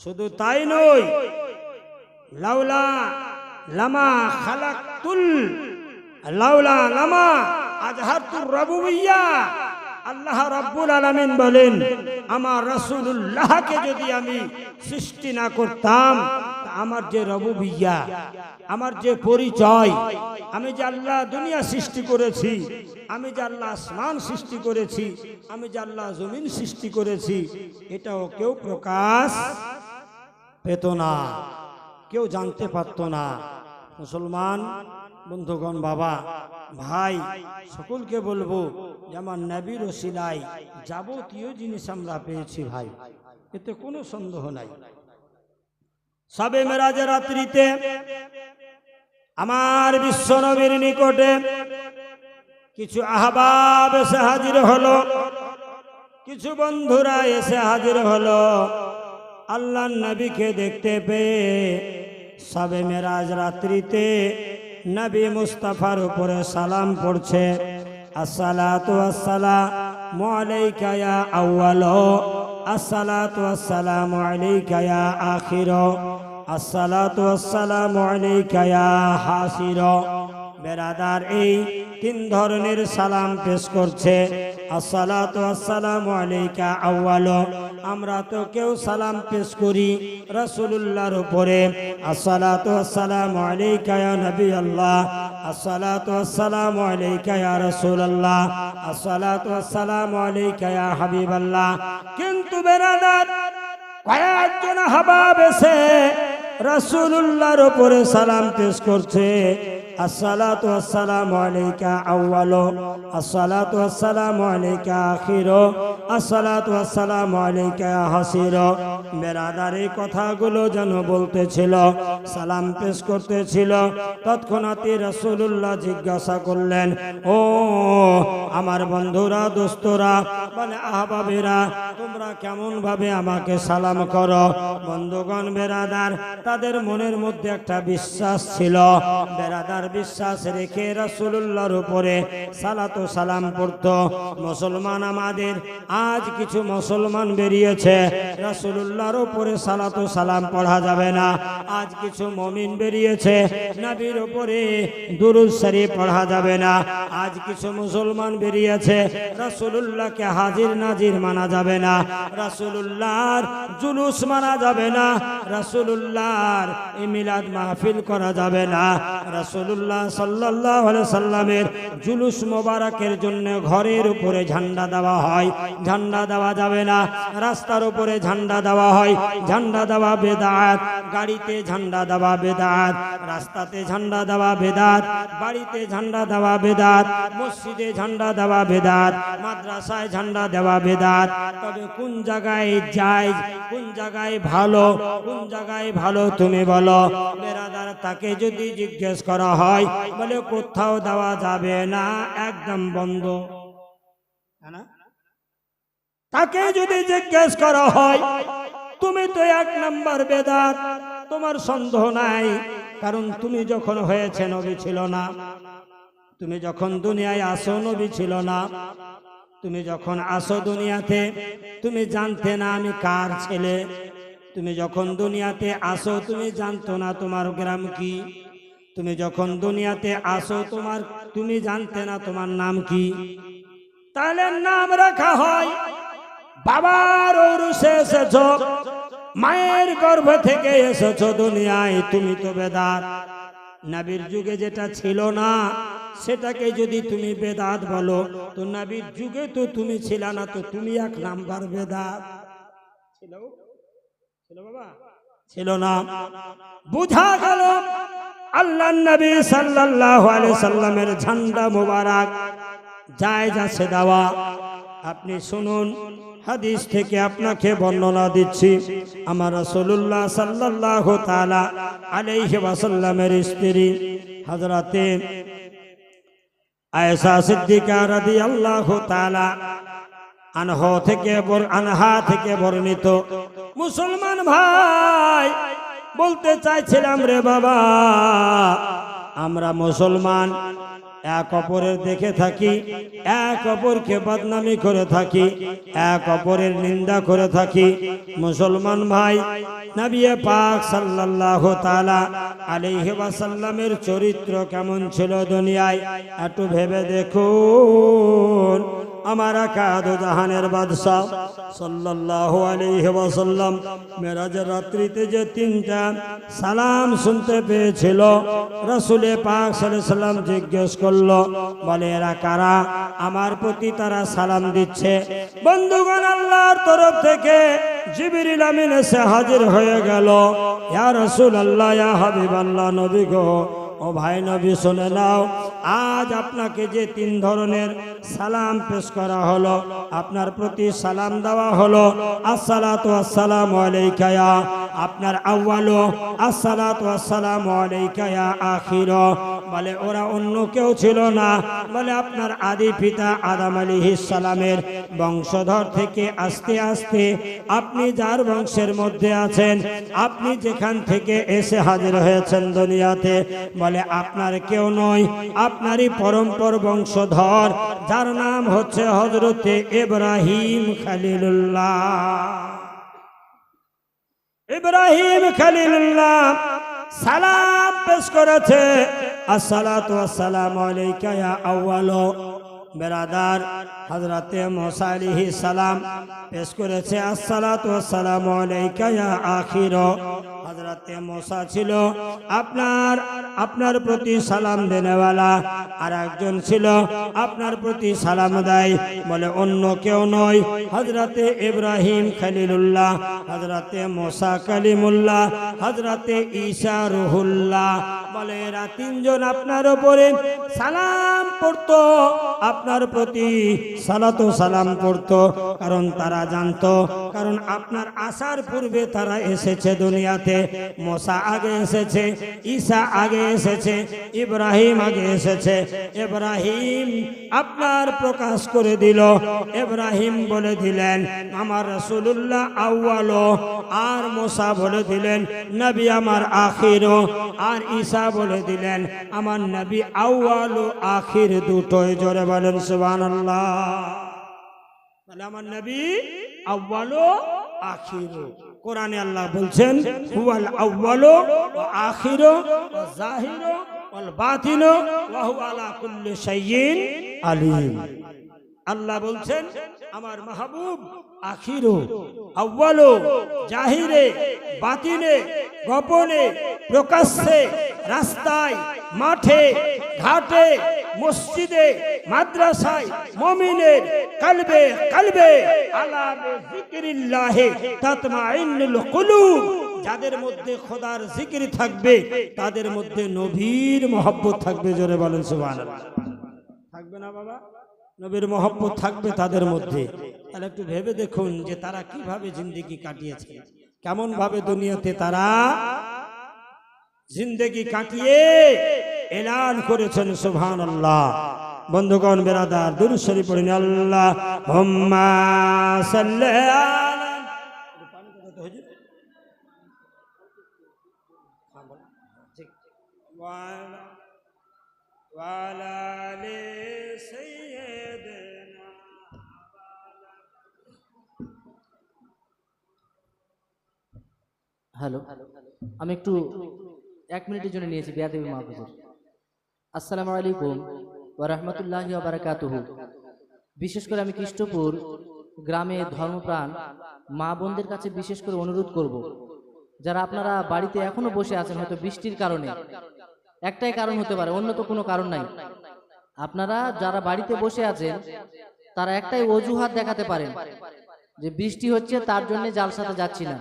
শুধু তাই নয়, লাউলা লামা খালাকতুল লাউলা লামা আজহারতুর রুবুবিয়্যা। আল্লাহ রাব্বুল আলামিন বলেন, আমার রাসূলুল্লাহকে যদি আমি সৃষ্টি না করতাম, আমার যে রুবুবিয়্যা, আমার যে পরিচয়, আমি যে আল্লাহ দুনিয়া সৃষ্টি করেছি, আমি যে আল্লাহ আসমান সৃষ্টি করেছি, আমি যে আল্লাহ জমিন সৃষ্টি করেছি, এটাও কেউ প্রকাশ পেত না, কেউ জানতে পারত না। মুসলমান বন্ধুগণ, বাবা ভাই সকলকে বলবো যে আমার নবীর ওসিলায় যাবতীয় জিনিস আমরা পেয়েছি ভাই, এতে কোনো সন্দেহ নাই। শবে মেরাজের রাত্রিতে আমার বিশ্ব নবীর নিকটে কিছু আহবাব এসে হাজির হলো, কিছু বন্ধুরা এসে হাজির হলো। আল্লাহর নবীকে দেখতে পেয়ে শবে মেরাজ রাত্রিতে নবী মুস্তাফার উপরে সালাম পড়ছে, আসসালাতু ওয়াসসালামু আলাইকা ইয়া আউয়াল, আসসালাতু ওয়াসসালামু আলাইকা ইয়া আখির, আসসালাতু ওয়াসসালামু আলাইকা ইয়া হাসির। বেরাদার, এই তিন ধরনের সালাম পেশ করছে। আসসালাতু ওয়াসসালামু আলাইকা আউয়াল, আমরা তো কেউ সালাম পেশ করি রাসূলুল্লাহর উপরে, আসসালাতু ওয়াসসালামু আলাইকা ইয়া নবী আল্লাহ, আসসালাতু ওয়াসসালামু আলাইকা ইয়া রাসূলুল্লাহ, আসসালাতু ওয়াসসালামু আলাইকা ইয়া হাবিবাল্লাহ। কিন্তু বেরাদার, কয়েকজন আহবাব এসে রাসূলুল্লাহর উপরে সালাম পেশ করছে, আসসালাতু ওয়াসসালামু আলাইকা আউয়াল, আসসালাতু ওয়াসসালামু আলাইকা আখির, আসসালাতু ওয়াসসালামু আলাইকা হাসির। বেরাদার, এই কথাগুলো যেন বলতেছিল, সালাম পেশ করতেছিল। তৎক্ষণাৎই রাসূলুল্লাহ জিজ্ঞাসা করলেন, ও আমার বন্ধুরা, দোস্তরা, মানে আহবাবেরা, তোমরা কেমন ভাবে আমাকে সালাম করো? বন্ধুগণ, বেরাদার, তাদের মনের মধ্যে একটা বিশ্বাস ছিল। বেরাদার, বিশ্বাস রেখে রাসূলুল্লাহর উপরে সালাতু সালাম পড়তো। মুসলমান আমাদের আজ কিছু মুসলমান বেরিয়েছে, রাসূলুল্লাহর উপরে সালাতু সালাম পড়া যাবে না। আজ কিছু মুমিন বেরিয়েছে, নবীর উপরে দুরূদ শরীফ পড়া যাবে না। আজ কিছু মুসলমান বেরিয়েছে, রাসূলুল্লাহকে হাজির নাজির মানা যাবে না, রাসূলুল্লাহর জুলুস মানা যাবে না, রাসূলুল্লাহর মিলাদ মাহফিল করা যাবে না। রাসূলুল্লাহ সাল্লাল্লাহু আলাইহি সাল্লামের জুলুস মোবারকের জন্য ঘরের উপরে ঝান্ডা দেওয়া হয়, ঝান্ডা দেওয়া যাবে না। রাস্তার উপরে ঝান্ডা দেওয়া হয়, ঝান্ডা দেওয়া বেদাত। গাড়িতে ঝান্ডা দেওয়া বেদাত, রাস্তাতে ঝান্ডা দেওয়া বেদাত, বাড়িতে ঝান্ডা দেওয়া বেদাত, মসজিদে ঝান্ডা দেওয়া বেদাত, মাদ্রাসায় ঝান্ডা দেওয়া বেদাত। তবে কোন জায়গায় যায়, কোন জায়গায় ভালো, কোন জায়গায় ভালো তুমি বলো? বেরাদার, তাকে যদি জিজ্ঞেস করা হয়, বলে কোথাও দেওয়া যাবে না, একদম বন্ধ। তাকে যদি জিজ্ঞেস করা হয়, তুমি তো এক নাম্বার বেদাত, তোমার সন্দেহ নাই। কারণ তুমি যখন হয়েছে নবী ছিল না, তুমি যখন দুনিয়ায় আসো নবী ছিল না, তুমি যখন আসো দুনিয়াতে তুমি জানতে না আমি কার ছেলে। তুমি যখন দুনিয়াতে আসো তুমি জানতো না তোমার গ্রাম কি। তুমি যখন দুনিয়াতে আসো তুমি জানতে না তোমার নাম কি। তাহলে নাম রাখা হয়, বাবার ঔরসে এসেছো, মায়ের গর্ভ থেকে এসেছো দুনিয়ায়, তুমি তো বেদাত। নবীর যুগে যেটা ছিল না সেটাকে যদি তুমি বেদাত বলো, তো নবীর যুগে তো তুমি ছিল না, তো তুমি এক নাম্বার বেদাত। ছিল বাবা, ছিল না। বুঝা গেল আল্লাহর নবী সাল্লাল্লাহু আলাইহি সাল্লামের ঝান্ডা মোবারক জায়েজ আছে দেওয়া। আপনি শুনুন, হাদিস থেকে আপনাকে বর্ণনা দিচ্ছি। আমার রাসূলুল্লাহ সাল্লাল্লাহু তাআলা আলাইহি ওয়াসাল্লামের স্ত্রী হযরতে আয়েশা সিদ্দিকা রাদিয়াল্লাহু তাআলা আনহা থেকে বর্ণিত। মুসলমান ভাই, বলতে চাইছিলাম রে বাবা, আমরা মুসলমান, এক অপরের দেখে থাকি, এক অপরকে বদনামি করে থাকি, এক অপরের নিন্দা করে থাকি। মুসলমান ভাই, নবী পাক সাল্লাল্লাহু তাআলা আলাইহি ওয়াসাল্লামের চরিত্র কেমন ছিল দুনিয়ায় একটু ভেবে দেখুন। আমার আকা দো জাহানের বাদশা সাল্লাল্লাহু আলাইহি ওয়াসাল্লাম মেরাজের রাত্রিতে যে তিনটা সালাম শুনতে পেয়েছিল, রাসূল পাক সাল্লাল্লাহু আলাইহি ওয়াসাল্লাম জিজ্ঞেস করলো, বলে এরা কারা? আমার প্রতি তারা সালাম দিচ্ছে। বন্ধুগণ, আল্লাহর তরফ থেকে জিবরিল আমিন এসে হাজির হয়ে গেল। ইয়া রাসূলুল্লাহ, ইয়া হাবিবাল্লাহ, নবী গো, ও ভাই নবী শুনে নাও, আজ আপনাকে যে তিন ধরনের সালাম পেশ করা হলো, আপনার প্রতি সালাম দেওয়া হলো। আসসালাতু আসসালামু আলাইকা ইয়া আপনার আউয়ালু, আসসালাতু আসসালামু আলাইকা ইয়া আখিরু। বলে ওরা অন্য কেউ ছিল না, বলে আপনার আদি পিতা আদম আলাইহিস সালামের বংশধর থেকে আস্তে আস্তে আপনি যার বংশের মধ্যে আছেন, আপনি যেখান থেকে এসে হাজির হয়েছেন দুনিয়াতে, বলে আপনার কেউ নয়, আপনারই পরম্পর বংশধর, যার নাম হচ্ছে হযরতে ইব্রাহিম খলিলুল্লাহ। ইব্রাহিম খলিলুল্লাহ সালাম পেশ করেছে, আসসালাতু আসসালামু আলাইকা ইয়া আউয়ালু। বেরাদার, হযরতে মুসা আলাইহিস সালাম পেশ করেছে, আসসালাতু আসসালামু আলাইকা ইয়া আখিরু। হযরতে মুসা ছিল আপনার প্রতি সালাম দেনেওয়ালা, আর একজন ছিল আপনার প্রতি সালাম দেয়, বলে অন্য কেউ নয়, হযরতে ইব্রাহিম খলিলুল্লাহ, হযরতে মুসা কালিমুল্লাহ, হযরতে ঈসা রুহুল্লাহ। বলে এরা তিনজন আপনার উপরে সালাম পড়তো, আপনার প্রতি সালাতু সালাম পড়তো, কারণ তারা জানতো, কারণ আপনার আসার পূর্বে তারা এসেছে দুনিয়াতে। মুসা আগে এসেছে, ঈসা আগে এসেছে, ইব্রাহিম আগে এসেছে। ইব্রাহিম আপনার প্রকাশ করে দিল, ইব্রাহিম বলে দিলেন আমার রাসূলুল্লাহ আউয়ালু, আর মুসা বলে দিলেন নবী আমার আখিরু, আর ঈসা বলে দিলেন আমার নবী আউয়ালু আখির দুটোই। জোরে বলেন সুবহানাল্লাহ। তাহলে আমার নবী আউয়ালু আখিরু। কোরআনে আল্লাহ বলছেন হুয়াল আউয়ালু ওয়া আখিরু ওয়া যাহিরু ওয়াল বাতিনু ওয়া হুয়া আলা কুল্লি শাইইন আলিম। আল্লাহ বলছেন আমার মাহবুব আখিরু, আউয়ালু, জাহিরে, বাতিনে, গোপনে, প্রকাশ্যে, রাস্তায়, মাঠে, ঘাটে, মসজিদে, মাদ্রাসায়, মুমিনের কলবে কলবে আলা বিযিকরিল্লাহি তাতমাইন্নুল কুলুব। যাদের মধ্যে খোদার জিকির থাকবে, তাদের মধ্যে নবীর মহব্বত থাকবে। জোরে বলেন সুবহানাল্লাহ। থাকবে না বাবা? নবীর মহব্বত থাকবে তাদের মধ্যে। তাহলে একটু ভেবে দেখুন যে তারা কিভাবে জিন্দেগি কাটিয়েছে, কেমন ভাবে দুনিয়াতে তারা জিন্দেগি কাটিয়ে এলান করেছেন সুবহানাল্লাহ। বন্ধুগণ, বেরাদার, দুরূদ শরীফ পড়েন আল্লাহুম্মা সাল্লি আলা ওয়া আলা আলি সাইয়্যিদিনা। হ্যালো, আমি একটু 1 মিনিটের জন্য নিয়েছি বেয়াদবি মাফ করুন। আসসালামু আলাইকুম ওয়া রাহমাতুল্লাহি ওয়া বারাকাতুহু। বিশেষ করে আমি কৃষ্ণপুর গ্রামে ধর্মপ্রাণ মা বোনদের কাছে বিশেষ করে অনুরোধ করব, যারা আপনারা বাড়িতে এখনো বসে আছেন, হয়তো বৃষ্টির কারণে, একটাই কারণ হতে পারে, অন্য তো কোনো কারণ নাই। আপনারা যারা বাড়িতে বসে আছেন তারা একটাই অজুহাত দেখাতে পারেন যে বৃষ্টি হচ্ছে, তার জন্য জালসাতে যাচ্ছি না।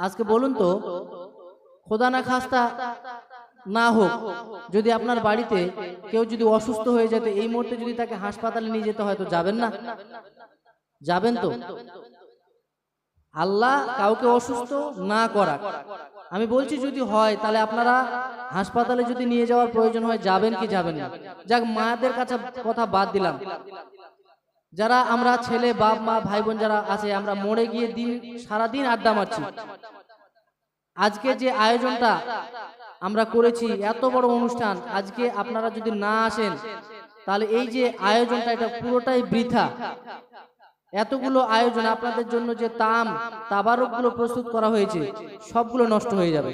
আজকে বলুন তো, খোদা না খাস্তা না হোক, যদি আপনার বাড়িতে কেউ যদি অসুস্থ হয়ে যেত, এই মুহূর্তে যদি তাকে হাসপাতালে নিয়ে যেতে হয়, তো যাবেন না? যাবেন তো? আল্লাহ কাউকে অসুস্থ না করাক। আমি বলছি যদি হয়, তাহলে আপনারা হাসপাতালে যদি নিয়ে যাওয়ার প্রয়োজন হয়, যাবেন কি যাবেন না? যাক, মায়েদের কাছে কথা বাদ দিলাম, যারা আমরা ছেলে, বাপ, মা, ভাই বোন যারা আছে, আমরা মোড়ে গিয়ে সারাদিন আড্ডা মারছি। আজকে যে আয়োজনটা আমরা করেছি, এত বড় অনুষ্ঠান, আজকে আপনারা যদি না আসেন তাহলে এই যে আয়োজনটা এটা পুরোটাই বৃথা। এতগুলো আয়োজন আপনাদের জন্য যে তাবারকগুলো প্রস্তুত করা হয়েছে সবগুলো নষ্ট হয়ে যাবে।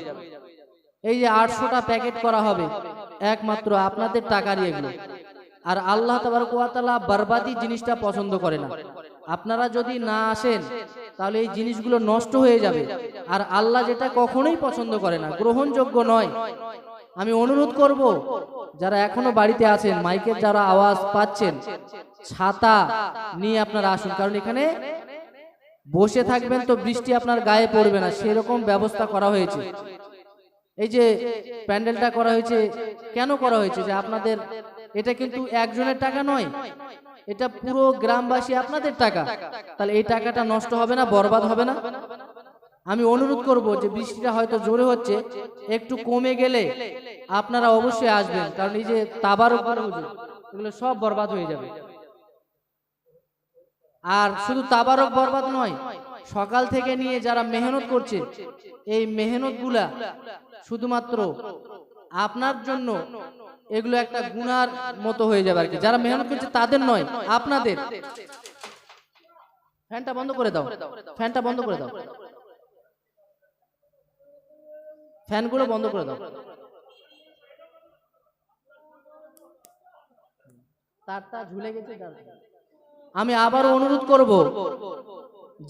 এই যে 800টা প্যাকেট করা হবে একমাত্র আপনাদের টাকারই এগুলো। আর আল্লাহ তাবারক ওয়া তাআলা বরবাদি জিনিসটা পছন্দ করে না। আপনারা যদি না আসেন তাহলে এই জিনিসগুলো নষ্ট হয়ে যাবে, আর আল্লাহ যেটা কখনোই পছন্দ করে না, গ্রহণযোগ্য নয়। আমি অনুরোধ করব যারা এখনো বাড়িতে আছেন, মাইকের যারা আওয়াজ পাচ্ছেন, ছাতা নিয়ে আপনারা আসুন, কারণ এখানে বসে থাকবেন তো বৃষ্টি আপনার গায়ে পড়বে না, সেরকম ব্যবস্থা করা হয়েছে। এই যে প্যান্ডেলটা করা হয়েছে, কেন করা হয়েছে যে আপনাদের, এটা কিন্তু একজনের টাকা নয়, এটা পুরো গ্রামবাসী আপনাদের টাকা। তাহলে এই টাকাটা নষ্ট হবে না, বরবাদ হবে না। আমি অনুরোধ করব যে বৃষ্টিটা হয়তো জোরে হচ্ছে, একটু কমে গেলে আপনারা অবশ্যই আসবেন, কারণ এই যে তাবারক এগুলো সব বরবাদ হয়ে যাবে। আর শুধু তাবারক বরবাদ নয়, সকাল থেকে নিয়ে যারা মেহনত করছে, এই মেহনত গুলা শুধুমাত্র আপনার জন্য এগুলো একটা গুনার মতো হয়ে যাবে আর কি। যারা মেহনত করছে তাদের নয়, আপনাদের। ফ্যানটা বন্ধ করে দাও, ফ্যানটা বন্ধ করে দাও, ফ্যানগুলো বন্ধ করে দাও। তারটা ঝুলে গেছে। আমি আবারও অনুরোধ করব,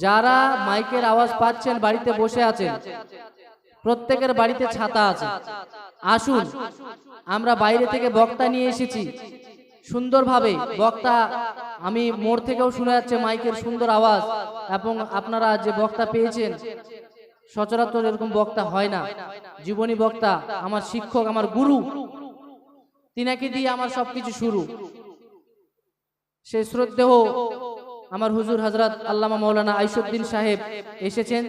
যারা মাইকের আওয়াজ পাচ্ছেন, বাড়িতে বসে আছেন, প্রত্যেকের বাড়িতে ছাতা আছে, আসুন। আমরা বাইরে থেকে বক্তা নিয়ে এসেছি সুন্দরভাবে। বক্তা আমি মোড় থেকেও শোনা যাচ্ছে মাইকের সুন্দর আওয়াজ, এবং আপনারা যে বক্তা পেয়েছেন সচরাচর এরকম বক্তা হয় না। জীবনী বক্তা, আমার শিক্ষক, আমার গুরু, তিনাকে দিয়ে আমার সবকিছু শুরু। সেই শ্রদ্ধেয় আমার হুজুর হযরত আল্লামা মাওলানা আইয়ুবউদ্দিন সাহেব এসেছেন।